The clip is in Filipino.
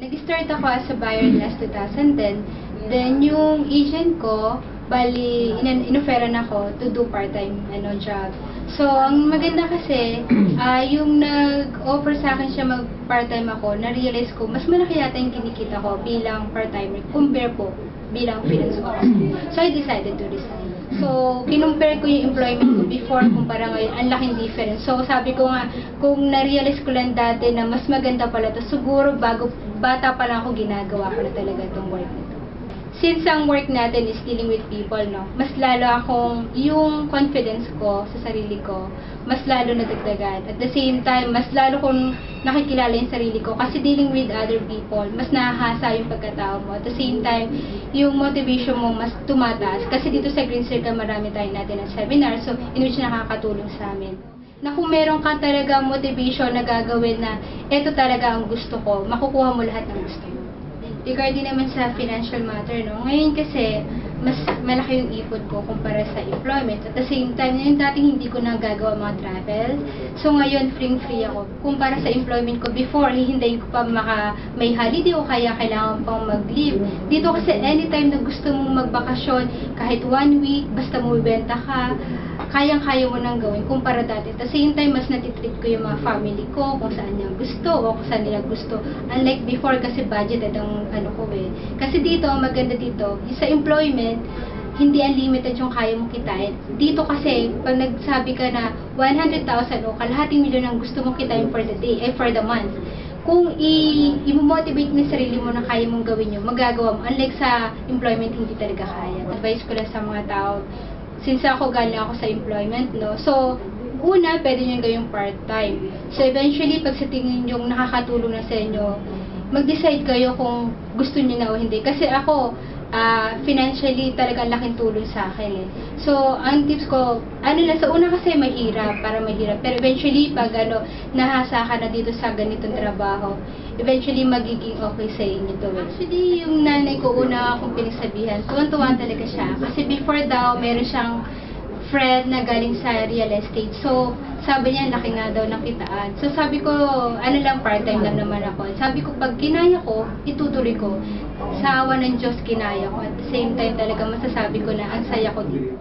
Nag-start ako as a buyer last 2010. Then, yung agent ko, bali, inoferan ako to do part-time job. So, ang maganda kasi, yung nag-offer sa akin siya mag-part-time ako, na-realize ko, mas malaki yata yung kinikita ko bilang part-timer, compare po bilang freelance officer. So, I decided to resign. So, kinumpare ko yung employment ko before kumpara ngayon, ang laking difference. So, sabi ko nga, kung na-realize ko lang dati na mas maganda pala to, siguro bago bata pa lang ako ginagawa ko na talaga itong work nito. Since ang work natin is dealing with people, no, mas lalo akong, yung confidence ko sa sarili ko, mas lalo nadagdagan. At the same time, mas lalo kong nakikilala yung sarili ko kasi dealing with other people, mas nahahasa yung pagkatao mo. At the same time, yung motivation mo mas tumataas. Kasi dito sa Green Circle, marami tayong natin ng seminar, so in which nakakatulong sa amin. Na kung meron ka talaga motivation na gagawin na ito talaga ang gusto ko, makukuha mo lahat ng gusto mo. Regarding naman sa financial matter, no, ngayon kasi, mas malaki yung ipon ko kumpara sa employment. At the same time, yung dating hindi ko nagagawa mga travel. So ngayon, free ako. Kumpara sa employment ko before, hihintayin ko pa may holiday o kaya kailangan pang mag-leave. Dito kasi anytime na gusto mong magbakasyon, kahit 1 week, basta bumibenta ka, kayang-kaya mo nang gawin kumpara dati. At the same time, mas natitreat ko yung mga family ko, kung saan niya gusto o kung saan nila gusto. Unlike before, kasi budgeted ang ko eh. Kasi dito, ang maganda dito, sa employment, hindi unlimited yung kaya mong kitain. Dito kasi, pag nagsabi ka na 100,000 o kalahating milyon ang gusto mong kitain for the day, for the month, kung i-motivate mo yung sarili mo na kaya mong gawin yun, magagawa mo. Unlike sa employment, hindi talaga kaya. Advice ko lang sa mga tao, since ako galing ako sa employment, no, so, una, pwede nyo gawing part-time. So, eventually, pag sa tingin yung nakakatulong na sa inyo, mag-decide kayo kung gusto niyo na o hindi. Kasi ako, financially, talagang laking tulong sa akin eh. So, ang tips ko, sa una kasi mahirap, pero eventually, pag nahasa ka na dito sa ganitong trabaho, eventually, magiging okay sa inyo to. Actually, yung nanay ko una akong pinagsabihan, tuwan-tuwa talaga siya. Kasi before daw, meron siyang friend na galing sa real estate. So, sabi niya, laki nga daw ng kitaan. So, sabi ko, part-time lang naman ako. Sabi ko, pag kinaya ko, itutuloy ko. Sa awa ng Diyos, kinaya ko. At the same time, talaga masasabi ko na ang saya ko dito.